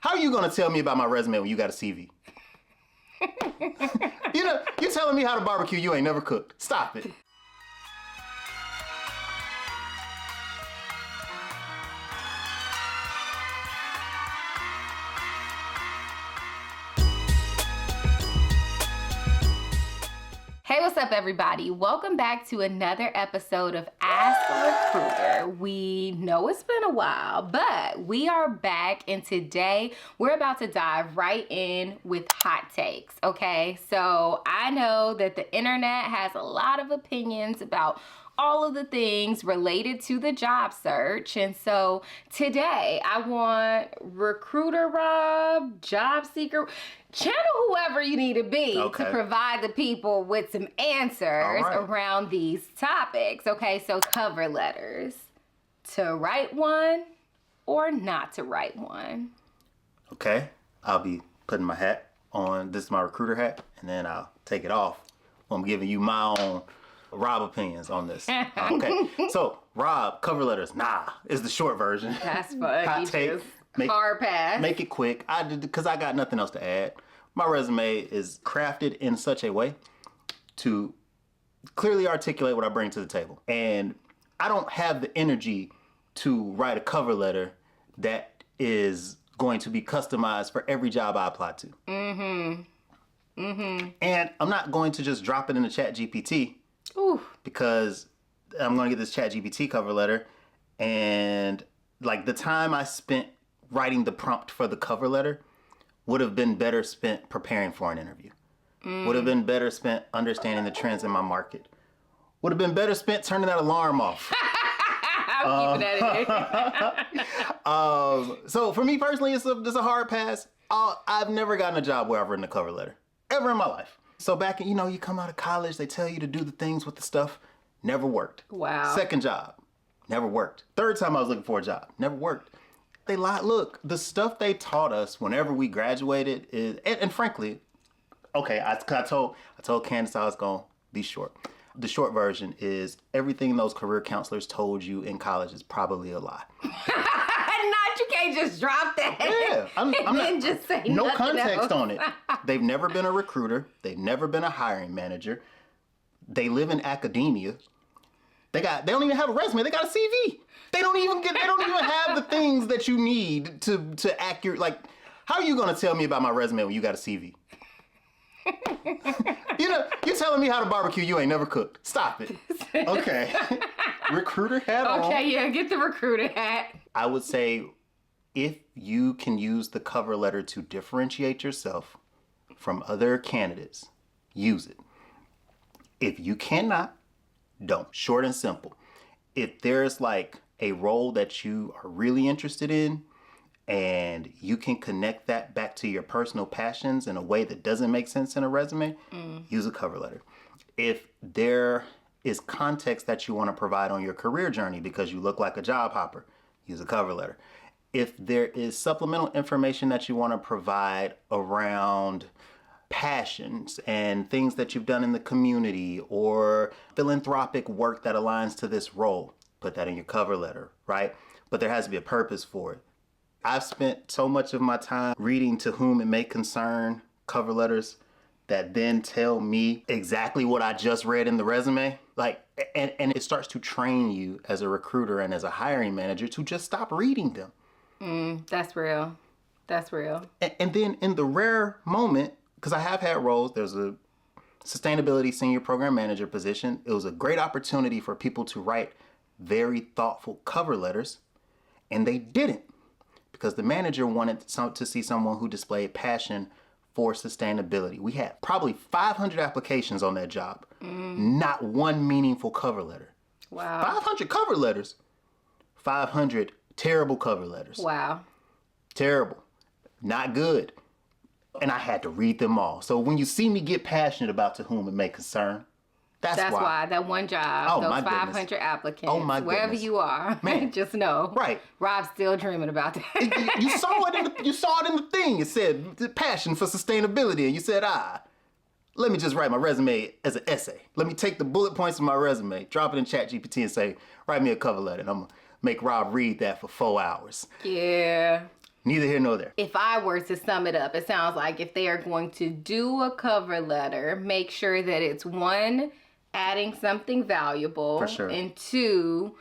How are you going to tell me about my resume when you got a CV? You're telling me how to barbecue you ain't never cooked. Stop it. Hey, what's up, everybody? Welcome back to another episode of Ask a Recruiter. We know it's been a while, but we are back, and today we're about to dive right in with hot takes, okay? So I know that the internet has a lot of opinions about all of the things related to the job search. And so today I want recruiter Rob, job seeker, channel whoever you need to be to provide the people with some answers around these topics. Okay, so cover letters. To write one or not to write one? Okay, I'll be putting my hat on. This is my recruiter hat, and then I'll take it off. I'm giving you my own Rob opinions on this. Okay, so Rob, cover letters, nah, is the short version. That's funny. Hot take. Hard pass. Make it quick. Because I got nothing else to add. My resume is crafted in such a way to clearly articulate what I bring to the table. And I don't have the energy to write a cover letter that is going to be customized for every job I apply to. And I'm not going to just drop it in the ChatGPT. Because I'm going to get this ChatGPT cover letter, and like the time I spent writing the prompt for the cover letter would have been better spent preparing for an interview. Would have been better spent understanding the trends in my market. Would have been better spent turning that alarm off. I'm keeping that in. So for me personally, it's a hard pass. I've never gotten a job where I've written a cover letter, ever in my life. So back in, you come out of college, they tell you to do the things with the stuff. Never worked. Wow. Second job, never worked. Third time I was looking for a job, never worked. They lied. Look, the stuff they taught us whenever we graduated is, and frankly, okay, I told Candace I was going to be short. The short version is everything those career counselors told you in college is probably a lie. You can't just drop that. Yeah, I'm not, just say no context else. on it. They've never been a recruiter. They've never been a hiring manager. They live in academia. They don't even have a resume. They got a CV. They don't even have the things that you need to accurate. Like, how are you going to tell me about my resume when you got a CV? You're telling me how to barbecue you ain't never cooked. Stop it. Okay. Recruiter hat on. Okay, yeah, get the recruiter hat. I would say if you can use the cover letter to differentiate yourself from other candidates, use it. If you cannot, don't. Short and simple. If there's like a role that you are really interested in and you can connect that back to your personal passions in a way that doesn't make sense in a resume, use a cover letter. If there is context that you want to provide on your career journey because you look like a job hopper, use a cover letter. If there is supplemental information that you want to provide around passions and things that you've done in the community or philanthropic work that aligns to this role, put that in your cover letter, right? But there has to be a purpose for it. I've spent so much of my time reading to whom it may concern cover letters that then tell me exactly what I just read in the resume. And it starts to train you as a recruiter and as a hiring manager to just stop reading them. That's real. That's real. And then in the rare moment, because I have had roles, there's a sustainability senior program manager position. It was a great opportunity for people to write very thoughtful cover letters, and they didn't because the manager wanted to see someone who displayed passion for sustainability. We had probably 500 applications on that job, not one meaningful cover letter. Wow. 500 cover letters, 500 terrible cover letters. Wow. Terrible. Not good. And I had to read them all. So when you see me get passionate about to whom it may concern, that's why. That one job, those 500 goodness. Applicants, wherever you are, man, just know. Right. Rob's still dreaming about that. You saw it in the thing. It said passion for sustainability, and you said, let me just write my resume as an essay. Let me take the bullet points of my resume, drop it in ChatGPT, and say, write me a cover letter. And I'm gonna make Rob read that for 4 hours. Yeah. Neither here nor there. If I were to sum it up, it sounds like if they are going to do a cover letter, make sure that it's one, adding something valuable, For sure. and two,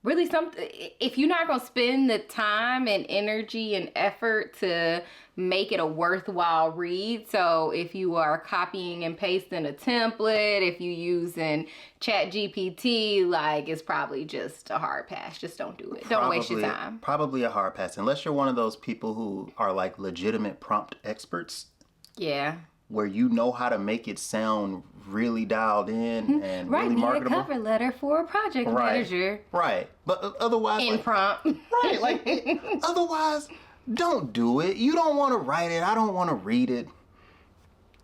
really something. If you're not going to spend the time and energy and effort to make it a worthwhile read, so if you are copying and pasting a template, if you using ChatGPT, like, it's probably just a hard pass. Just don't do it. Don't waste your time. Probably a hard pass, unless you're one of those people who are like legitimate prompt experts, Yeah. where you know how to make it sound really dialed in and Right, really need a marketable. cover letter for a project manager. Right. But otherwise, In like, prompt. right, like otherwise, don't do it. You don't want to write it. I don't want to read it.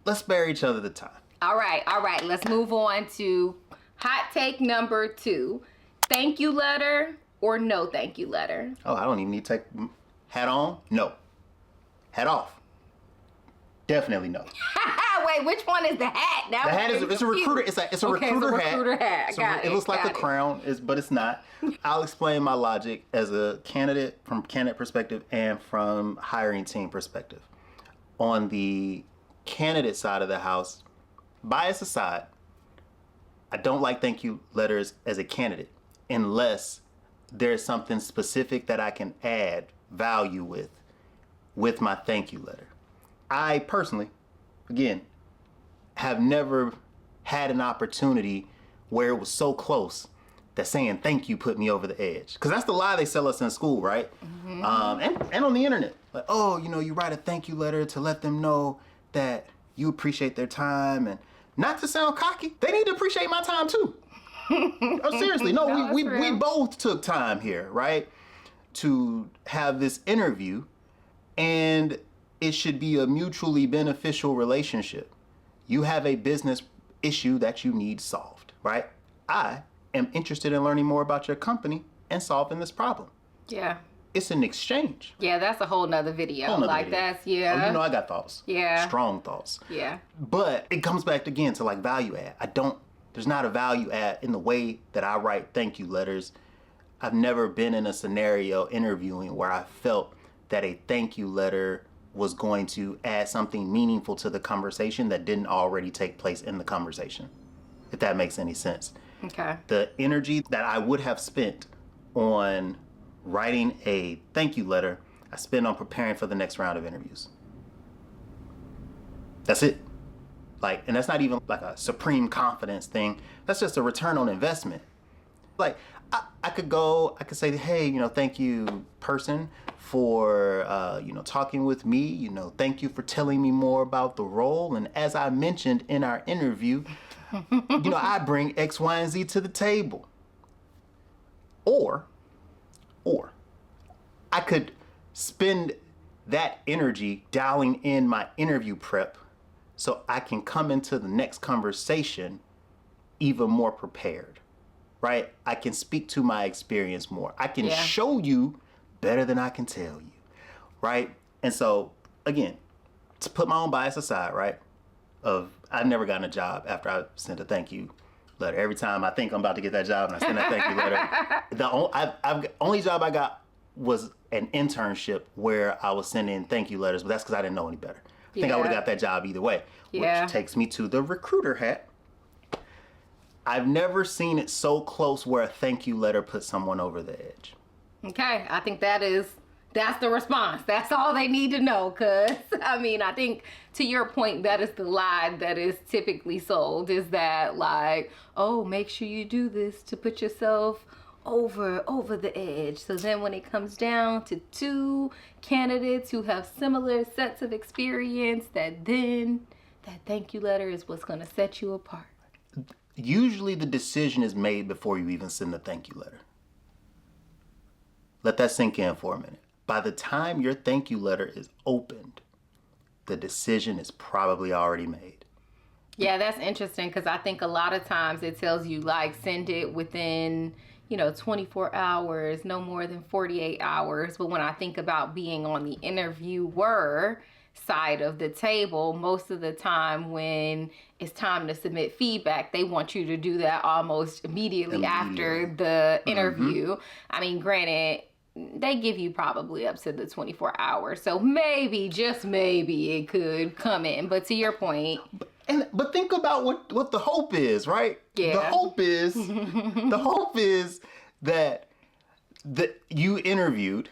Let's spare each other the time. All right. Let's move on to hot take number 2. Thank you letter or no thank you letter? Oh, I don't even need to take hat on. No. Hat off. Definitely no. Wait, which one is the hat? The hat is it's a recruiter. It's a Okay, recruiter it's a recruiter hat. So Got it looks like got a crown, but it's not. I'll explain my logic as a candidate from candidate perspective and from hiring team perspective. On the candidate side of the house, bias aside, I don't like thank you letters as a candidate unless there's something specific that I can add value with my thank you letter. I personally, again, have never had an opportunity where it was so close that saying thank you put me over the edge. Because that's the lie they sell us in school, right? Mm-hmm. And on the internet. Like, oh, you write a thank you letter to let them know that you appreciate their time. And not to sound cocky, they need to appreciate my time too. Oh, seriously, no, we both took time here, right? To have this interview, and it should be a mutually beneficial relationship. You have a business issue that you need solved, right? I am interested in learning more about your company and solving this problem. Yeah. It's an exchange. Yeah, that's a whole nother video. That's, yeah. Oh, I got thoughts. Yeah. Strong thoughts. Yeah. But it comes back again to like value add. There's not a value add in the way that I write thank you letters. I've never been in a scenario interviewing where I felt that a thank you letter was going to add something meaningful to the conversation that didn't already take place in the conversation, if that makes any sense. Okay. The energy that I would have spent on writing a thank you letter, I spend on preparing for the next round of interviews. That's it. Like, and that's not even like a supreme confidence thing. That's just a return on investment. Like, I could say, hey, thank you, person, for, talking with me. Thank you for telling me more about the role. And as I mentioned in our interview, I bring X, Y, and Z to the table. Or I could spend that energy dialing in my interview prep so I can come into the next conversation even more prepared, right? I can speak to my experience more. I can show you better than I can tell you, right? And so, again, to put my own bias aside, right? I've never gotten a job after I sent a thank you letter. Every time I think I'm about to get that job and I send that thank you letter, the only job I got was an internship where I was sending thank you letters, but that's because I didn't know any better. I think I would have got that job either way, which takes me to the recruiter hat. I've never seen it so close where a thank you letter puts someone over the edge. Okay, I think that's the response. That's all they need to know, because, I think, to your point, that is the lie that is typically sold, is that, like, oh, make sure you do this to put yourself over the edge. So then when it comes down to two candidates who have similar sets of experience, that thank you letter is what's going to set you apart. Usually the decision is made before you even send the thank you letter. Let that sink in for a minute. By the time your thank you letter is opened, the decision is probably already made. Yeah, that's interesting, because I think a lot of times it tells you, like, send it within 24 hours, no more than 48 hours. But when I think about being on the interviewer side of the table, most of the time when it's time to submit feedback, they want you to do that almost immediately after the interview. Granted, they give you probably up to the 24 hours. So maybe, just maybe, it could come in. But to your point. But think about what the hope is, right? Yeah. The hope is that you interviewed,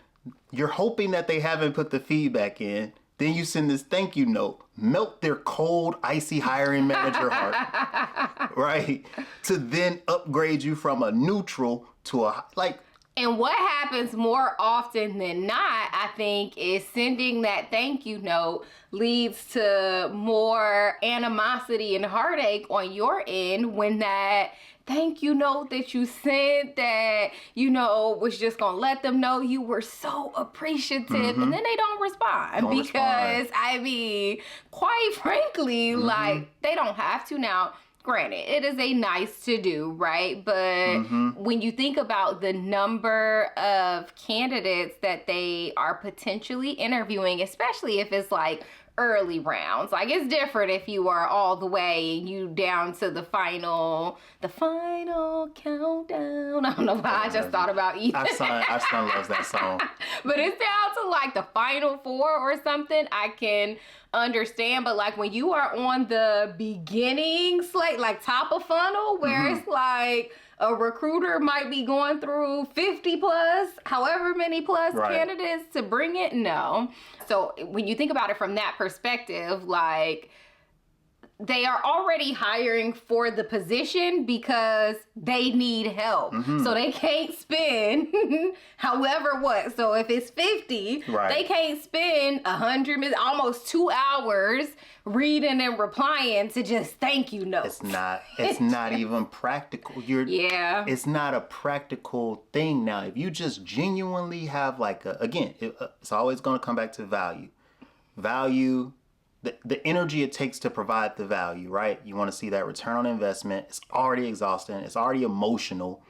you're hoping that they haven't put the feedback in, then you send this thank you note, melt their cold, icy hiring manager heart, right? To then upgrade you from a neutral to a, like... And what happens more often than not, I think, is sending that thank you note leads to more animosity and heartache on your end when that thank you note that you sent that, was just going to let them know you were so appreciative, and then they don't respond I mean, quite frankly, like, they don't have to. Now, granted, it is a nice to do, right? But when you think about the number of candidates that they are potentially interviewing, especially if it's like early rounds, like it's different if you are all the way and you down to the final countdown. I don't know why I just thought about Ethan. Our son loves that song. But it's down to like the final four or something. I can understand, but like when you are on the beginning slate, like top of funnel, where it's like a recruiter might be going through 50 plus, however many plus candidates to bring it, no. So when you think about it from that perspective, like, they are already hiring for the position because they need help. So they can't spend however what. So if it's 50, they can't spend 100 minutes, almost 2 hours reading and replying to just thank you notes. It's not even practical. It's not a practical thing now. If you just genuinely have like it's always going to come back to value. The energy it takes to provide the value, right? You want to see that return on investment. It's already exhausting. It's already emotional.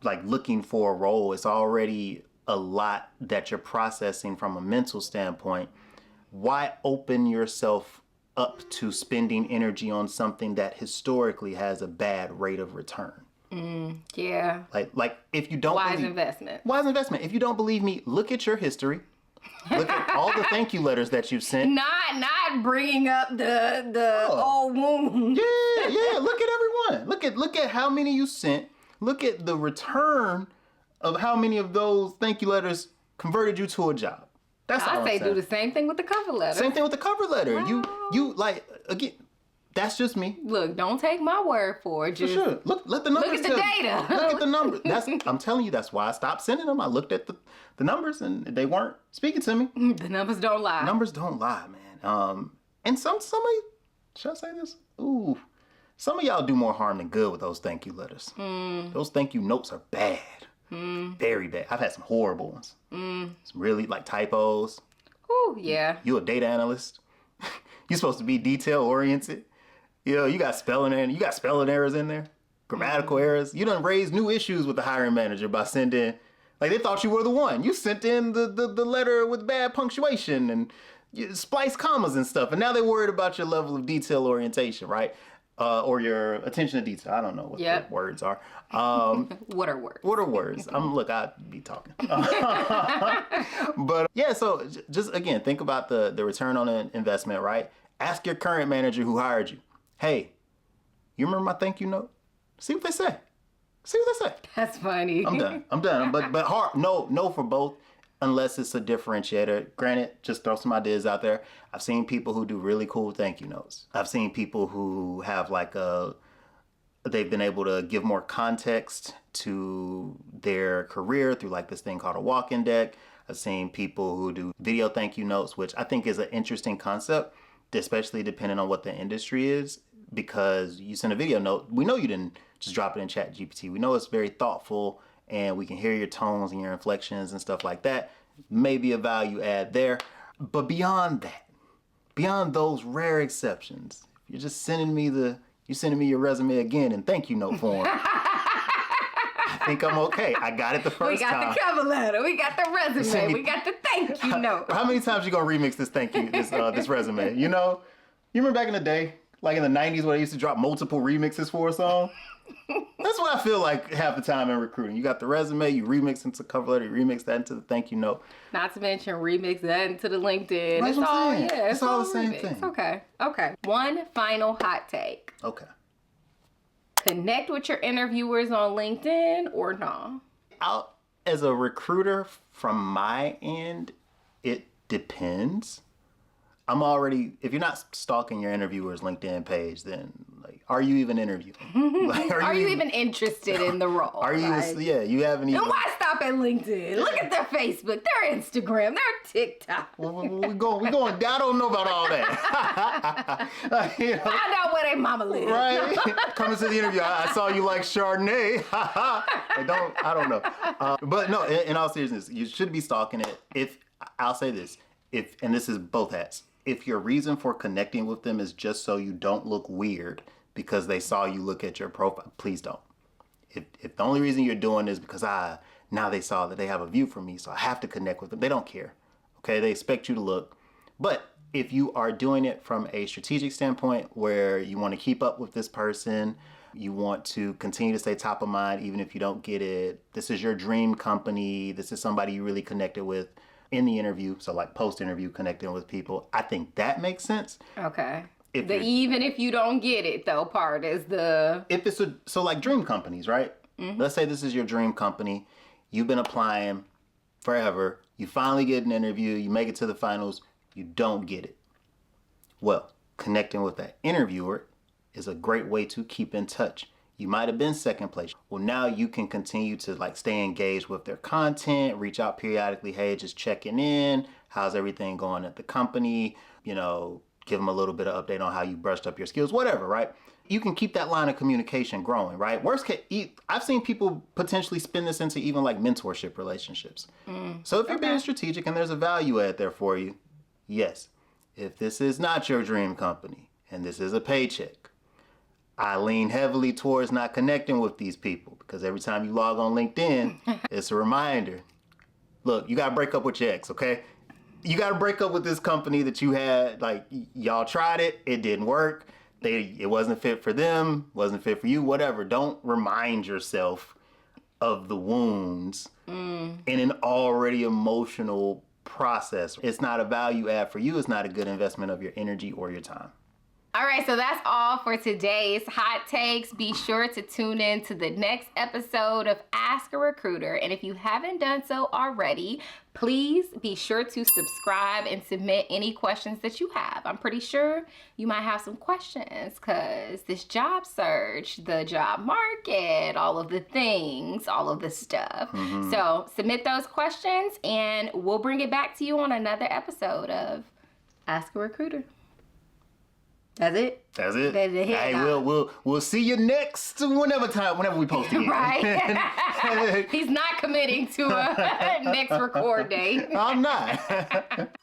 Like looking for a role, it's already a lot that you're processing from a mental standpoint. Why open yourself up to spending energy on something that historically has a bad rate of return? Yeah. Like if you don't Wise investment. If you don't believe me, look at your history. Look at all the thank you letters that you've sent. Not bringing up the old wound. Yeah. Look at everyone. Look at how many you sent. Look at the return of how many of those thank you letters converted you to a job. That's all I'm saying. Do the same thing with the cover letter. Same thing with the cover letter. You like, again, that's just me. Look, don't take my word for it. Just for sure. Let the numbers look at the data. Look at the numbers. I'm telling you, that's why I stopped sending them. I looked at the numbers and they weren't speaking to me. The numbers don't lie. Numbers don't lie, man. And some of you, should I say this? Ooh. Some of y'all do more harm than good with those thank you letters. Those thank you notes are bad. Very bad. I've had some horrible ones. Some really, like, typos. Ooh, yeah. You a data analyst. You're supposed to be detail oriented. You got spelling errors in there. Grammatical errors. You done raised new issues with the hiring manager by sending, like, they thought you were the one. You sent in the letter with bad punctuation and you spliced commas and stuff. And now they're worried about your level of detail orientation, right? Or your attention to detail. I don't know what the words are. What are words? What are words? Look, I'd be talking. But yeah, so just again, think about the return on an investment, right? Ask your current manager who hired you. Hey, you remember my thank you note? See what they say. That's funny. I'm done. But hard. No for both. Unless it's a differentiator. Granted, just throw some ideas out there. I've seen people who do really cool thank you notes. I've seen people who have they've been able to give more context to their career through like this thing called a walk-in deck. I've seen people who do video thank you notes, which I think is an interesting concept, especially depending on what the industry is, because you send a video note. We know you didn't just drop it in ChatGPT. We know it's very thoughtful and we can hear your tones and your inflections and stuff like that. Maybe a value add there. But beyond that, beyond those rare exceptions, you're just sending me your resume again in thank you note form. I think I'm okay. I got it the first time. We got the cover letter. We got the resume. We got the thank you note. How many times you gonna remix this thank you, this resume? You remember back in the day, like in the 90s, where they used to drop multiple remixes for a song? That's what I feel like half the time in recruiting. You got the resume, you remix into cover letter, you remix that into the thank you note. Not to mention remix that into the LinkedIn. That's It's what I'm all, saying. yeah, It's all the same remix. thing. Okay. One final hot take. Okay. Connect with your interviewers on LinkedIn or no? As a recruiter, from my end, it depends. If you're not stalking your interviewer's LinkedIn page, then like, are you even interviewing? Like, Are you even interested in the role? Are you? Like, You haven't even. and why stop at LinkedIn? Look at their Facebook, their Instagram, their TikTok. We going down. I don't know about all that. You know, Find out where they mama lives. right? Coming to the interview, I saw you like Chardonnay. I don't know. But no, in all seriousness, you should be stalking it. I'll say this, and this is both hats. If your reason for connecting with them is just so you don't look weird because they saw you look at your profile, please don't. If the only reason you're doing is because now they saw that they have a view from me, so I have to connect with them, they don't care. Okay, they expect you to look. But if you are doing it from a strategic standpoint where you want to keep up with this person, you want to continue to stay top of mind even if you don't get it, this is your dream company, this is somebody you really connected with in the interview, so like post-interview connecting with people, I think that makes sense. Okay. Even if you don't get it though part is the... If it's so like dream companies, right? Mm-hmm. Let's say this is your dream company. You've been applying forever. You finally get an interview. You make it to the finals. You don't get it. Well, connecting with that interviewer is a great way to keep in touch. You might have been second place. Well, now you can continue to like stay engaged with their content, reach out periodically. Hey, just checking in. How's everything going at the company? You know, give them a little bit of update on how you brushed up your skills, whatever, right? You can keep that line of communication growing, right? Worst case, I've seen people potentially spin this into even like mentorship relationships. So if you're being strategic and there's a value add there for you, yes. If this is not your dream company and this is a paycheck, I lean heavily towards not connecting with these people because every time you log on LinkedIn, it's a reminder. Look, you got to break up with your ex, okay? You got to break up with this company that you had, like, y'all tried it, it didn't work. It wasn't fit for them, wasn't fit for you, whatever. Don't remind yourself of the wounds in an already emotional process. It's not a value add for you. It's not a good investment of your energy or your time. All right, so that's all for today's hot takes. Be sure to tune in to the next episode of Ask a Recruiter. And if you haven't done so already, please be sure to subscribe and submit any questions that you have. I'm pretty sure you might have some questions because this job search, the job market, all of the things, all of the stuff. So submit those questions and we'll bring it back to you on another episode of Ask a Recruiter. That's it. That's it. That's it. Hey, we'll see you whenever we post again. Right. He's not committing to a next record date. I'm not.